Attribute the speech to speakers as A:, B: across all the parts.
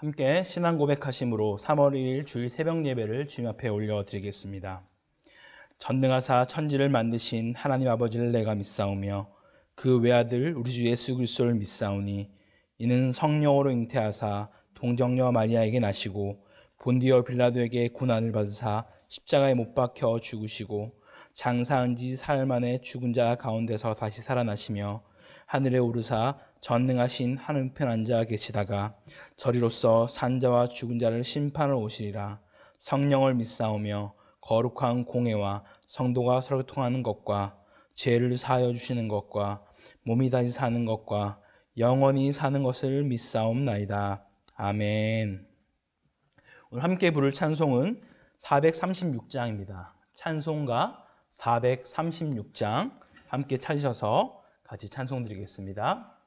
A: 함께 신앙 고백하심으로 3월 1일 주일 새벽 예배를 주님 앞에 올려드리겠습니다. 전능하사 천지를 만드신 하나님 아버지를 내가 믿사오며 그 외아들 우리 주 예수 그리스도를 믿사오니 이는 성령으로 잉태하사 동정녀 마리아에게 나시고 본디오 빌라도에게 고난을 받으사 십자가에 못 박혀 죽으시고 장사한 지 사흘 만에 죽은 자 가운데서 다시 살아나시며 하늘에 오르사 전능하신 하늘편 앉아 계시다가 저리로서 산자와 죽은 자를 심판하러 오시리라. 성령을 믿사오며 거룩한 공회와 성도가 서로 통하는 것과 죄를 사하여 주시는 것과 몸이 다시 사는 것과 영원히 사는 것을 믿사옵나이다. 아멘. 오늘 함께 부를 찬송은 436장입니다. 찬송가 436장 함께 찾으셔서 같이 찬송 드리겠습니다.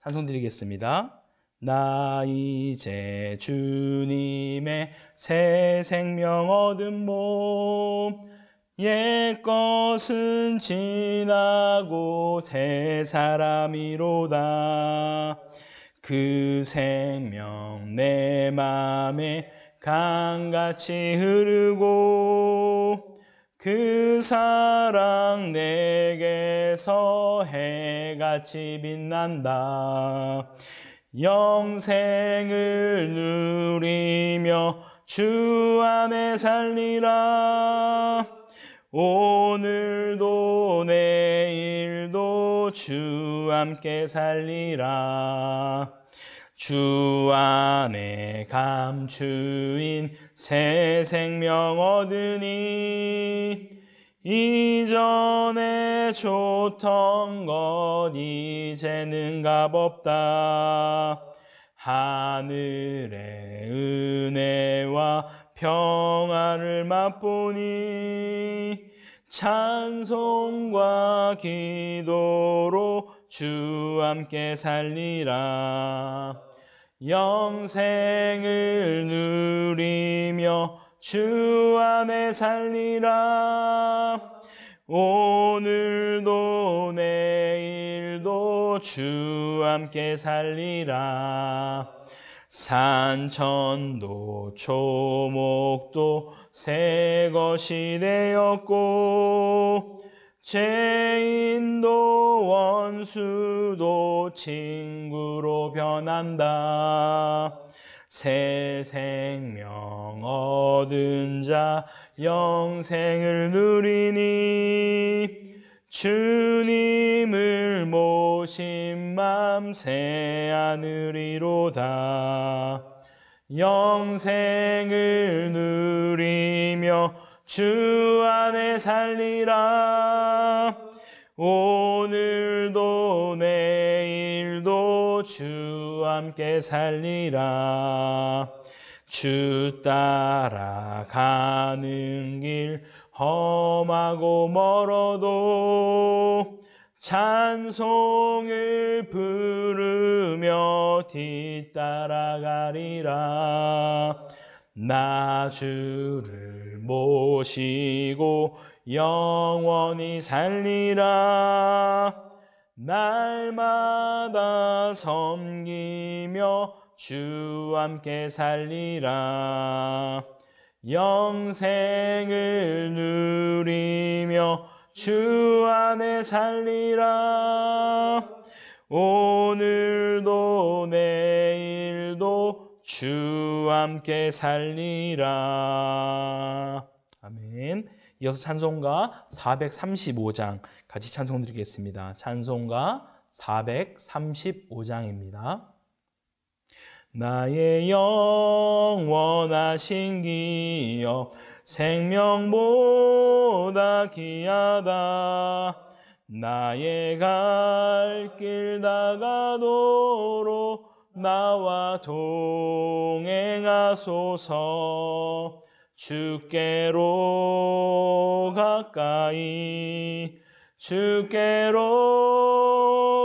A: 찬송 드리겠습니다. 나 이제 주님의 새 생명 얻은 몸 옛것은 지나고 새 사람이로다. 그 생명 내 맘에 강같이 흐르고 그 사랑 내게서 해같이 빛난다. 영생을 누리며 주 안에 살리라. 오늘도 내일도 주 함께 살리라. 주 안에 감추인 새 생명 얻으니 이전에 좋던 것 이제는 값없다. 하늘의 은혜와 평안을 맛보니 찬송과 기도로 주 함께 살리라. 영생을 누리며 주 안에 살리라. 오늘도 내일도 주 함께 살리라. 산천도 초목도 새 것이 되었고 죄인도 원수도 친구로 변한다. 새 생명 얻은 자 영생을 누리니 주님을 모신 맘 새 하늘이로다. 영생을 누리며 주 안에 살리라. 오늘도 내일도 주 함께 살리라. 주 따라가는 길 험하고 멀어도 찬송을 부르며 뒤따라가리라. 나 주를 모시고 영원히 살리라. 날마다 섬기며 주 함께 살리라. 영생을 누리며 주 안에 살리라. 오늘도 내일도 주 함께 살리라. 아멘. 이어서 찬송가 435장 같이 찬송 드리겠습니다. 찬송가 435장입니다. 나의 영원하신 기업 생명보다 귀하다. 나의 갈 길 다가도록 나와 동행하소서. 주께로 가까이 주께로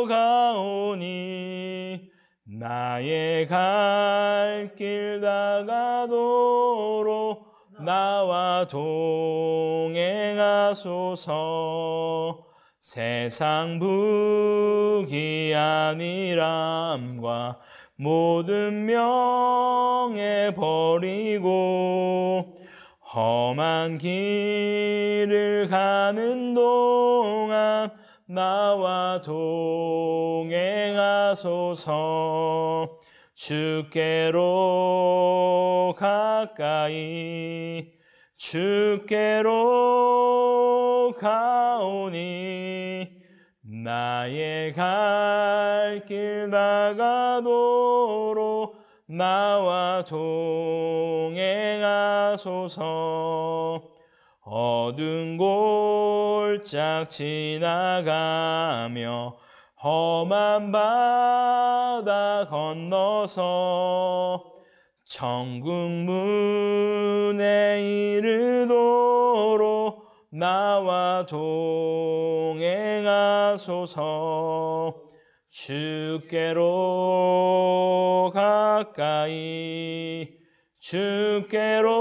A: 가오니 나의 갈 길 다가도록 나와 동행하소서. 세상 부귀한이람과 모든 명예 버리고 험한 길을 가는 동안 나와 동행하소서. 주께로 가까이 주께로 가오니 나의 갈 길 다가도록 나와 동행하소서. 어두운 골짝 지나가며 험한 바다 건너서 천국 문에 이르도록 나와 동행하소서. 주께로 가까이 주께로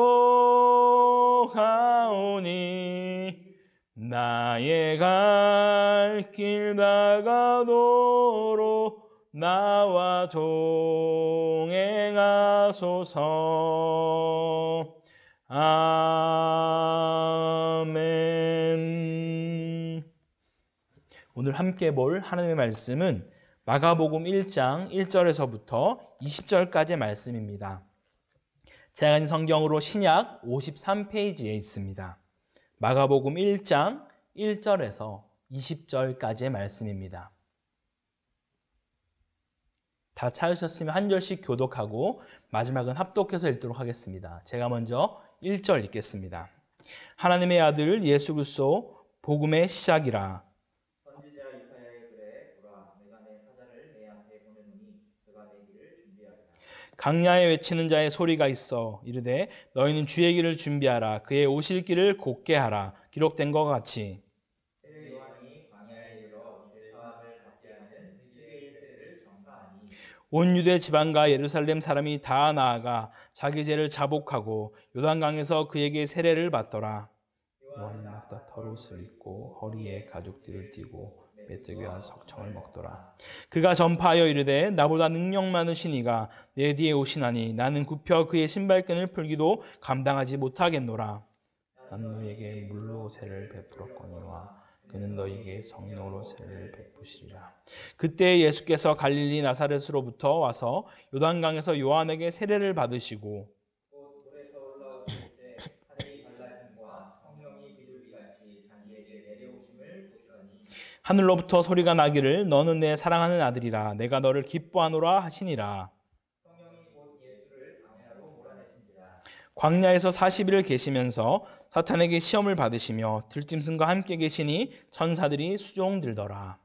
A: 가오니 나의 갈 길 다가도록 나와 동행하소서. 아멘. 오늘 함께 볼 하나님의 말씀은 마가복음 1장 1절에서부터 20절까지의 말씀입니다. 제가 가진 성경으로 신약 53페이지에 있습니다. 마가복음 1장 1절에서 20절까지의 말씀입니다. 다 찾으셨으면 한 절씩 교독하고 마지막은 합독해서 읽도록 하겠습니다. 제가 먼저 1절 읽겠습니다. 하나님의 아들 예수 그리스도 복음의 시작이라.
B: 선지자 이사야의 글에 보라, 내가 내 사자를 내 앞에 보내노니 그가 내 길을 준비하리라.
A: 강야에 외치는 자의 소리가 있어 이르되 너희는 주의 길을 준비하라. 그의 오실 길을 곧게 하라. 기록된 것 같이.
B: 요한이 광야에 이르러 죄 사함을 받게 하는 유대의 세례를 전파하니
A: 온 유대 지방과 예루살렘 사람이 다 나아가 자기 죄를 자복하고 요단강에서 그에게 세례를 받더라. 요한은 낙타 털옷을 입고 허리에 가죽띠를 띠고 메뚜기와 석청을 먹더라. 그가 전파하여 이르되 나보다 능력 많으신 이가 내 뒤에 오시나니 나는 굽혀 그의 신발끈을 풀기도 감당하지 못하겠노라. 난 너에게 물로 세례를 베풀었거니와 그는 너에게 성령으로 세례를 베푸시리라. 그때 예수께서 갈릴리 나사렛으로부터 와서 요단강에서 요한에게 세례를 받으시고
B: 곧 물에서 올라오실 때 하늘이 달라짐과 성령이 비둘기같이 자기에게 내려오심을 보시더니
A: 하늘로부터 소리가 나기를 너는 내 사랑하는 아들이라 내가 너를 기뻐하노라 하시니라.
B: 성령이 곧 예수를 광야로 몰아내신지라.
A: 광야에서 40일을 계시면서 사탄에게 시험을 받으시며 들짐승과 함께 계시니 천사들이 수종들더라.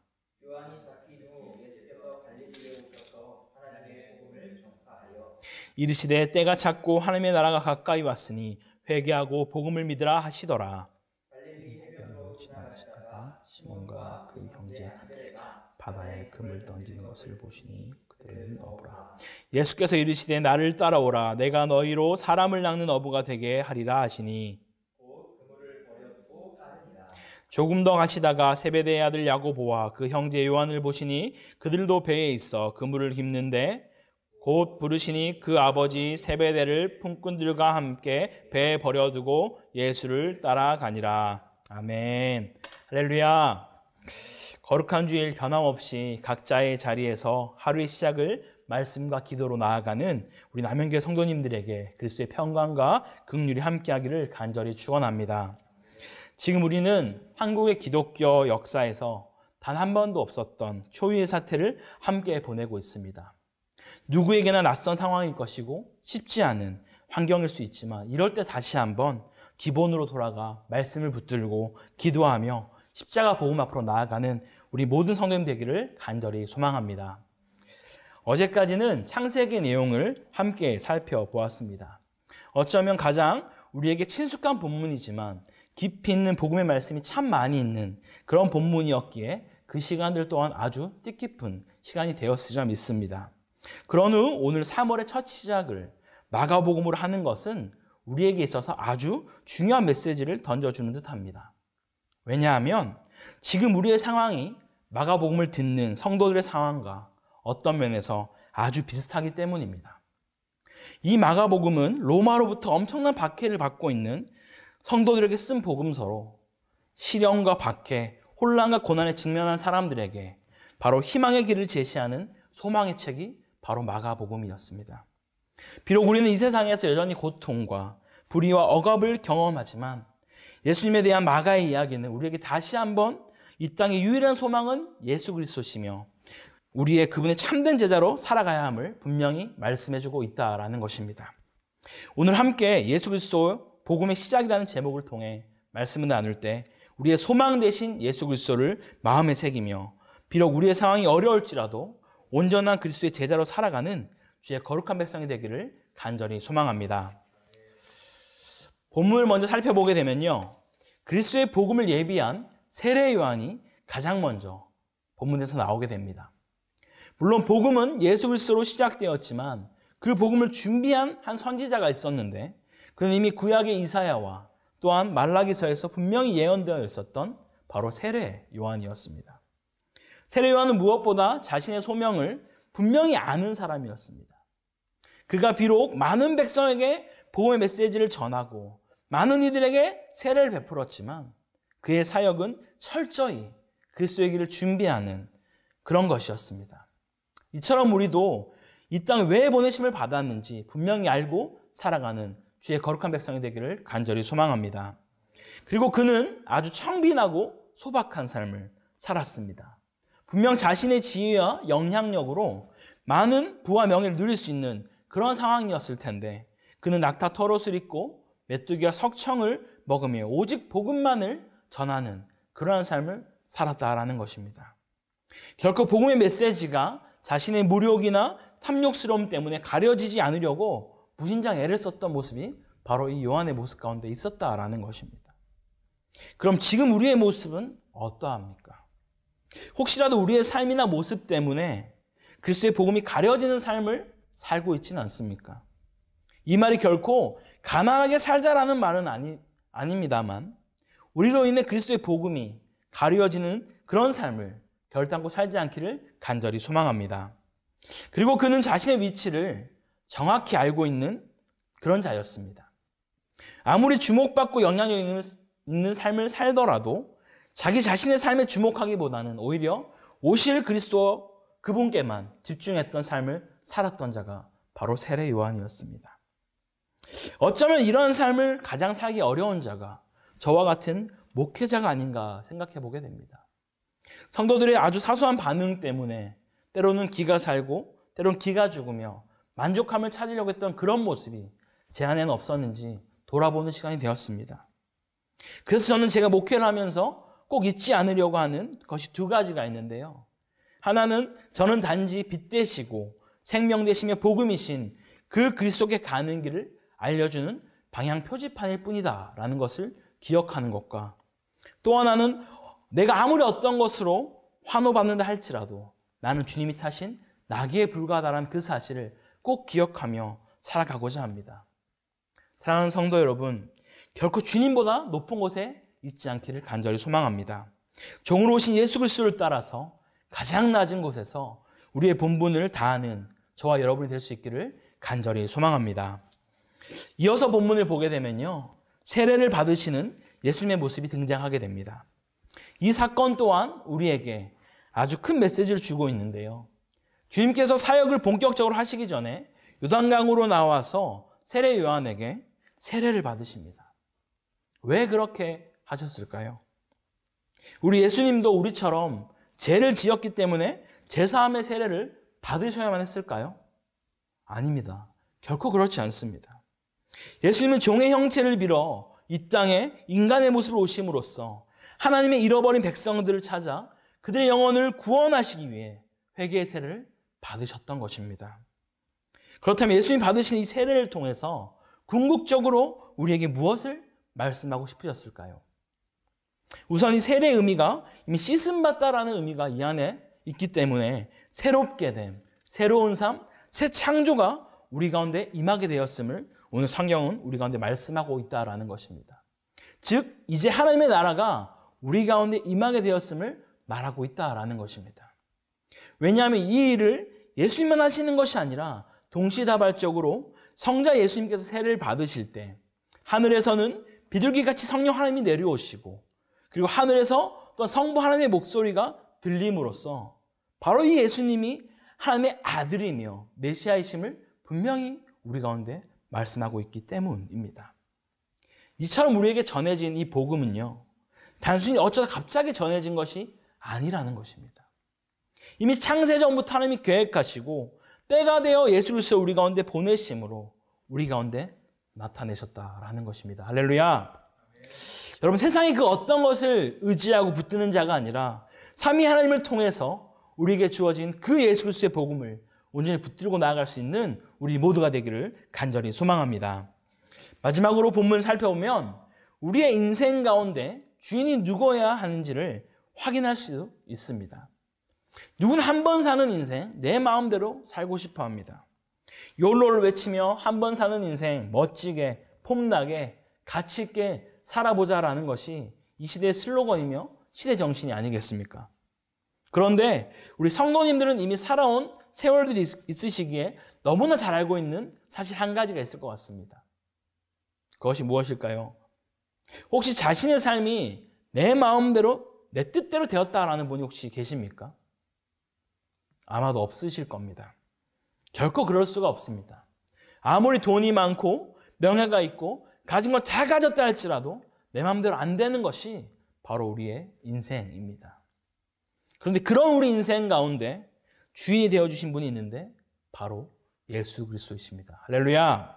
B: 요한이 잡힌 후 예수께서 갈릴리에 오셔서 하나님의 복음을 전파하여
A: 이르시되 때가 찼고 하나님의 나라가 가까이 왔으니 회개하고 복음을 믿으라 하시더라.
B: 갈릴리 해변으로
A: 지나가시다가 시몬과 그 형제 바다에 금을 던지는 것을 보시니 그들을 어부라. 예수께서 이르시되 나를 따라오라. 내가 너희로 사람을 낚는 어부가 되게 하리라 하시니
B: 곧 그물을 버려두고 따르니라.
A: 조금 더 가시다가 세베대의 아들 야고보와 그 형제 요한을 보시니 그들도 배에 있어 그물을 깁는데 곧 부르시니 그 아버지 세베대를 품꾼들과 함께 배에 버려두고 예수를 따라가니라. 아멘. 할렐루야. 거룩한 주일 변함없이 각자의 자리에서 하루의 시작을 말씀과 기도로 나아가는 우리 남현교회 성도님들에게 그리스도의 평강과 긍휼이 함께하기를 간절히 축원합니다. 지금 우리는 한국의 기독교 역사에서 단 한 번도 없었던 초유의 사태를 함께 보내고 있습니다. 누구에게나 낯선 상황일 것이고 쉽지 않은 환경일 수 있지만 이럴 때 다시 한번 기본으로 돌아가 말씀을 붙들고 기도하며 십자가 복음 앞으로 나아가는 우리 모든 성도님 되기를 간절히 소망합니다. 어제까지는 창세기 내용을 함께 살펴보았습니다. 어쩌면 가장 우리에게 친숙한 본문이지만 깊이 있는 복음의 말씀이 참 많이 있는 그런 본문이었기에 그 시간들 또한 아주 뜻깊은 시간이 되었으리라 믿습니다. 그런 후 오늘 3월의 첫 시작을 마가복음으로 하는 것은 우리에게 있어서 아주 중요한 메시지를 던져주는 듯합니다. 왜냐하면 지금 우리의 상황이 마가복음을 듣는 성도들의 상황과 어떤 면에서 아주 비슷하기 때문입니다. 이 마가복음은 로마로부터 엄청난 박해를 받고 있는 성도들에게 쓴 복음서로 시련과 박해, 혼란과 고난에 직면한 사람들에게 바로 희망의 길을 제시하는 소망의 책이 바로 마가복음이었습니다. 비록 우리는 이 세상에서 여전히 고통과 불의와 억압을 경험하지만 예수님에 대한 마가의 이야기는 우리에게 다시 한번 이 땅의 유일한 소망은 예수 그리스도시며 우리의 그분의 참된 제자로 살아가야 함을 분명히 말씀해주고 있다라는 것입니다. 오늘 함께 예수 그리스도 복음의 시작이라는 제목을 통해 말씀을 나눌 때 우리의 소망 되신 예수 그리스도를 마음에 새기며 비록 우리의 상황이 어려울지라도 온전한 그리스도의 제자로 살아가는 주의 거룩한 백성이 되기를 간절히 소망합니다. 본문을 먼저 살펴보게 되면요, 그리스도의 복음을 예비한 세례 요한이 가장 먼저 본문에서 나오게 됩니다. 물론 복음은 예수 그리스도로 시작되었지만 그 복음을 준비한 한 선지자가 있었는데 그는 이미 구약의 이사야와 또한 말라기서에서 분명히 예언되어 있었던 바로 세례 요한이었습니다. 세례 요한은 무엇보다 자신의 소명을 분명히 아는 사람이었습니다. 그가 비록 많은 백성에게 복음의 메시지를 전하고 많은 이들에게 세례를 베풀었지만 그의 사역은 철저히 그리스도의 길을 준비하는 그런 것이었습니다. 이처럼 우리도 이 땅에 왜 보내심을 받았는지 분명히 알고 살아가는 주의 거룩한 백성이 되기를 간절히 소망합니다. 그리고 그는 아주 청빈하고 소박한 삶을 살았습니다. 분명 자신의 지위와 영향력으로 많은 부와 명예를 누릴 수 있는 그런 상황이었을 텐데 그는 낙타 털옷을 입고 메뚜기와 석청을 먹으며 오직 복음만을 전하는 그러한 삶을 살았다라는 것입니다. 결코 복음의 메시지가 자신의 무력이나 탐욕스러움 때문에 가려지지 않으려고 무진장 애를 썼던 모습이 바로 이 요한의 모습 가운데 있었다라는 것입니다. 그럼 지금 우리의 모습은 어떠합니까? 혹시라도 우리의 삶이나 모습 때문에 그리스도의 복음이 가려지는 삶을 살고 있지는 않습니까? 이 말이 결코 가난하게 살자라는 말은 아닙니다만 우리로 인해 그리스도의 복음이 가려지는 그런 삶을 결단코 살지 않기를 간절히 소망합니다. 그리고 그는 자신의 위치를 정확히 알고 있는 그런 자였습니다. 아무리 주목받고 영향력 있는 삶을 살더라도 자기 자신의 삶에 주목하기보다는 오히려 오실 그리스도 그분께만 집중했던 삶을 살았던 자가 바로 세례 요한이었습니다. 어쩌면 이런 삶을 가장 살기 어려운 자가 저와 같은 목회자가 아닌가 생각해 보게 됩니다. 성도들의 아주 사소한 반응 때문에 때로는 기가 살고 때로는 기가 죽으며 만족함을 찾으려고 했던 그런 모습이 제 안에는 없었는지 돌아보는 시간이 되었습니다. 그래서 저는 제가 목회를 하면서 꼭 잊지 않으려고 하는 것이 두 가지가 있는데요. 하나는 저는 단지 빛 되시고 생명 되시며 복음이신 그 그리스도께 가는 길을 알려주는 방향 표지판일 뿐이다 라는 것을 기억하는 것과 또 하나는 내가 아무리 어떤 것으로 환호받는다 할지라도 나는 주님이 타신 나귀에 불과하다는 그 사실을 꼭 기억하며 살아가고자 합니다. 사랑하는 성도 여러분, 결코 주님보다 높은 곳에 있지 않기를 간절히 소망합니다. 종으로 오신 예수 그리스도를 따라서 가장 낮은 곳에서 우리의 본분을 다하는 저와 여러분이 될 수 있기를 간절히 소망합니다. 이어서 본문을 보게 되면요, 세례를 받으시는 예수님의 모습이 등장하게 됩니다. 이 사건 또한 우리에게 아주 큰 메시지를 주고 있는데요. 주님께서 사역을 본격적으로 하시기 전에 요단강으로 나와서 세례 요한에게 세례를 받으십니다. 왜 그렇게 하셨을까요? 우리 예수님도 우리처럼 죄를 지었기 때문에 제사함의 세례를 받으셔야만 했을까요? 아닙니다. 결코 그렇지 않습니다. 예수님은 종의 형체를 빌어 이 땅에 인간의 모습으로 오심으로써 하나님의 잃어버린 백성들을 찾아 그들의 영혼을 구원하시기 위해 회개의 세례를 받으셨던 것입니다. 그렇다면 예수님이 받으신 이 세례를 통해서 궁극적으로 우리에게 무엇을 말씀하고 싶으셨을까요? 우선 이 세례의 의미가 이미 씻음받다라는 의미가 이 안에 있기 때문에 새롭게 됨, 새로운 삶, 새 창조가 우리 가운데 임하게 되었음을 오늘 성경은 우리 가운데 말씀하고 있다라는 것입니다. 즉 이제 하나님의 나라가 우리 가운데 임하게 되었음을 말하고 있다라는 것입니다. 왜냐하면 이 일을 예수님만 하시는 것이 아니라 동시다발적으로 성자 예수님께서 세례를 받으실 때 하늘에서는 비둘기같이 성령 하나님이 내려오시고 그리고 하늘에서 또 성부 하나님의 목소리가 들림으로써 바로 이 예수님이 하나님의 아들이며 메시아이심을 분명히 우리 가운데 말씀하고 있기 때문입니다. 이처럼 우리에게 전해진 이 복음은요, 단순히 어쩌다 갑자기 전해진 것이 아니라는 것입니다. 이미 창세전부터 하나님이 계획하시고 때가 되어 예수 그리스도 우리 가운데 보내심으로 우리 가운데 나타내셨다라는 것입니다. 할렐루야. 여러분, 세상이 그 어떤 것을 의지하고 붙드는 자가 아니라 삼위 하나님을 통해서 우리에게 주어진 그 예수 그리스도의 복음을 온전히 붙들고 나아갈 수 있는 우리 모두가 되기를 간절히 소망합니다. 마지막으로 본문을 살펴보면 우리의 인생 가운데 주인이 누구여야 하는지를 확인할 수 있습니다. 누구는 한 번 사는 인생 내 마음대로 살고 싶어 합니다. 욜로를 외치며 한 번 사는 인생 멋지게 폼나게 가치 있게 살아보자라는 것이 이 시대의 슬로건이며 시대 정신이 아니겠습니까? 그런데 우리 성도님들은 이미 살아온 세월들이 있으시기에 너무나 잘 알고 있는 사실 한 가지가 있을 것 같습니다. 그것이 무엇일까요? 혹시 자신의 삶이 내 마음대로 내 뜻대로 되었다라는 분이 혹시 계십니까? 아마도 없으실 겁니다. 결코 그럴 수가 없습니다. 아무리 돈이 많고 명예가 있고 가진 걸 다 가졌다 할지라도 내 마음대로 안 되는 것이 바로 우리의 인생입니다. 그런데 그런 우리 인생 가운데 주인이 되어주신 분이 있는데 바로 예수 그리스도이십니다. 할렐루야.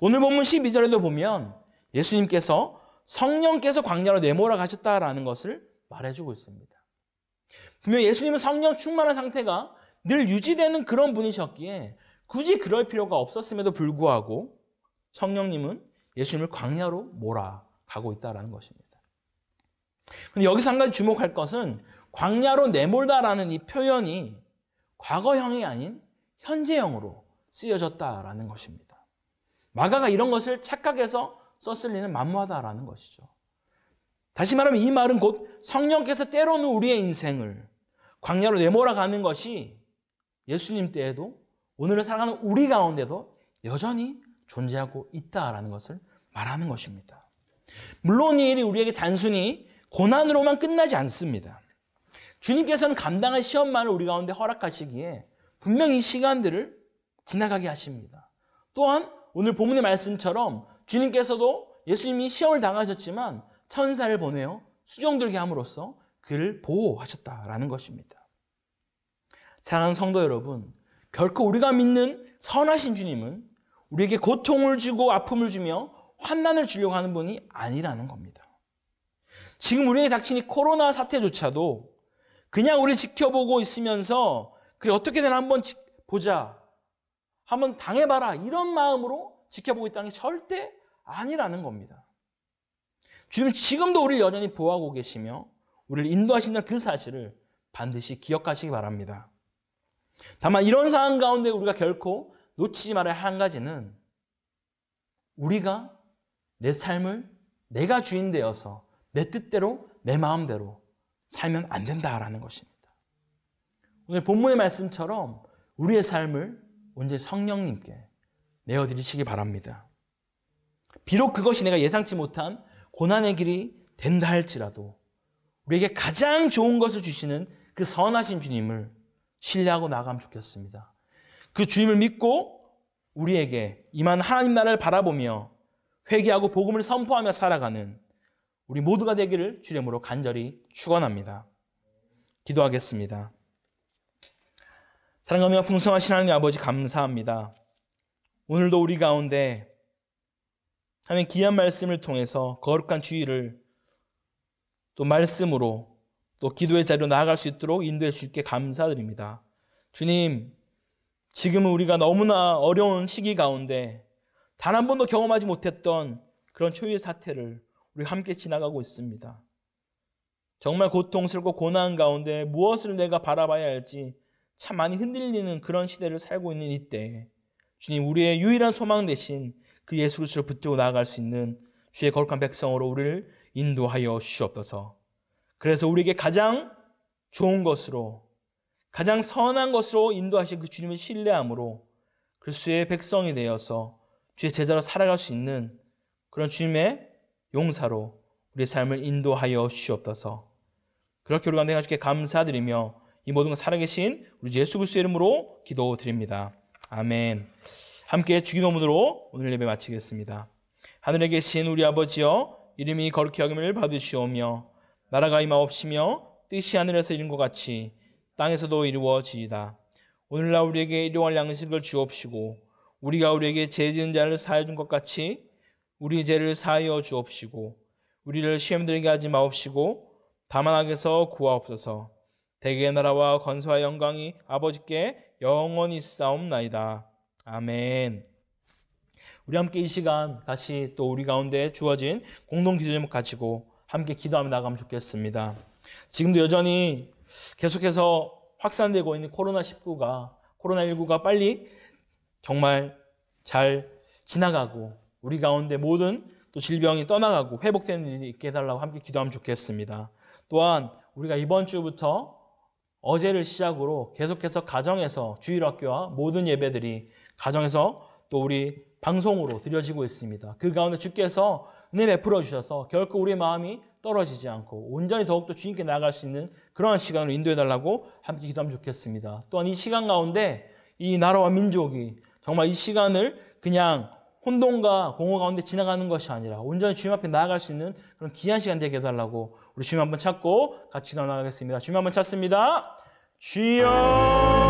A: 오늘 본문 12절에도 보면 예수님께서 성령께서 광야로 내몰아 가셨다라는 것을 말해주고 있습니다. 분명 예수님은 성령 충만한 상태가 늘 유지되는 그런 분이셨기에 굳이 그럴 필요가 없었음에도 불구하고 성령님은 예수님을 광야로 몰아가고 있다는 것입니다. 그런데 여기서 한 가지 주목할 것은 광야로 내몰다라는 이 표현이 과거형이 아닌 현재형으로 쓰여졌다라는 것입니다. 마가가 이런 것을 착각해서 썼을 리는 만무하다라는 것이죠. 다시 말하면 이 말은 곧 성령께서 때로는 우리의 인생을 광야로 내몰아가는 것이 예수님 때에도 오늘을 살아가는 우리 가운데도 여전히 존재하고 있다라는 것을 말하는 것입니다. 물론 이 일이 우리에게 단순히 고난으로만 끝나지 않습니다. 주님께서는 감당할 시험만을 우리 가운데 허락하시기에 분명히 이 시간들을 지나가게 하십니다. 또한 오늘 본문의 말씀처럼 주님께서도 예수님이 시험을 당하셨지만 천사를 보내어 수종들게 함으로써 그를 보호하셨다라는 것입니다. 사랑하는 성도 여러분, 결코 우리가 믿는 선하신 주님은 우리에게 고통을 주고 아픔을 주며 환난을 주려고 하는 분이 아니라는 겁니다. 지금 우리에게 닥친 이 코로나 사태조차도 그냥 우리 지켜보고 있으면서 그래 어떻게든 한번 보자, 한번 당해봐라 이런 마음으로 지켜보고 있다는 게 절대 아니라는 겁니다. 주님은 지금도 우리를 여전히 보호하고 계시며 우리를 인도하신다는 그 사실을 반드시 기억하시기 바랍니다. 다만 이런 상황 가운데 우리가 결코 놓치지 말아야 할 한 가지는 우리가 내 삶을 내가 주인 되어서 내 뜻대로 내 마음대로 살면 안 된다라는 것입니다. 오늘 본문의 말씀처럼 우리의 삶을 온전히 성령님께 내어드리시기 바랍니다. 비록 그것이 내가 예상치 못한 고난의 길이 된다 할지라도 우리에게 가장 좋은 것을 주시는 그 선하신 주님을 신뢰하고 나가면 좋겠습니다. 그 주님을 믿고 우리에게 임한 하나님 나라를 바라보며 회개하고 복음을 선포하며 살아가는 우리 모두가 되기를 주의 이름으로 간절히 축원합니다. 기도하겠습니다. 사랑하며 풍성하신 하나님 아버지 감사합니다. 오늘도 우리 가운데 하나님 귀한 말씀을 통해서 거룩한 주의를 또 말씀으로 또 기도의 자리로 나아갈 수 있도록 인도해 주님께 감사드립니다. 주님, 지금은 우리가 너무나 어려운 시기 가운데 단 한 번도 경험하지 못했던 그런 초유의 사태를 우리 함께 지나가고 있습니다. 정말 고통스럽고 고난 가운데 무엇을 내가 바라봐야 할지 참 많이 흔들리는 그런 시대를 살고 있는 이때에 주님, 우리의 유일한 소망 되신 그 예수 그리스도를 붙들고 나아갈 수 있는 주의 거룩한 백성으로 우리를 인도하여 주시옵소서. 그래서 우리에게 가장 좋은 것으로, 가장 선한 것으로 인도하신 그 주님을 신뢰함으로 그리스도의 백성이 되어서 주의 제자로 살아갈 수 있는 그런 주님의 용사로 우리의 삶을 인도하여 주시옵소서. 그렇게 우리 가운데 하나님께 감사드리며 이 모든 것 살아계신 우리 예수 그리스도의 이름으로 기도드립니다. 아멘. 함께 주기도문으로 오늘 예배 마치겠습니다. 하늘에 계신 우리 아버지여, 이름이 거룩히 여김을 받으시오며 나라가 임하옵시며 뜻이 하늘에서 이룬 것 같이 땅에서도 이루어지이다. 오늘날 우리에게 일용할 양식을 주옵시고 우리가 우리에게 죄 지은 자를 사하여 준 것 같이 우리 죄를 사하여 주옵시고 우리를 시험 들게 하지 마옵시고 다만 악에서 구하옵소서. 대개의 나라와 건설와 영광이 아버지께 영원히 있사옵나이다. 아멘. 우리 함께 이 시간 다시 또 우리 가운데 주어진 공동 기도 제목 가지고 함께 기도하며 나가면 좋겠습니다. 지금도 여전히 계속해서 확산되고 있는 코로나19가 빨리 정말 잘 지나가고 우리 가운데 모든 또 질병이 떠나가고 회복되는 일이 있게 해달라고 함께 기도하면 좋겠습니다. 또한 우리가 이번 주부터 어제를 시작으로 계속해서 가정에서 주일학교와 모든 예배들이 가정에서 또 우리 방송으로 드려지고 있습니다. 그 가운데 주께서 은혜 베풀어 주셔서 결코 우리의 마음이 떨어지지 않고 온전히 더욱더 주님께 나아갈 수 있는 그러한 시간을 인도해달라고 함께 기도하면 좋겠습니다. 또한 이 시간 가운데 이 나라와 민족이 정말 이 시간을 그냥 혼돈과 공허 가운데 지나가는 것이 아니라 온전히 주님 앞에 나아갈 수 있는 그런 귀한 시간 되게 해달라고 우리 주님 한번 찾고 같이 나아가겠습니다. 주님 한번 찾습니다. 주여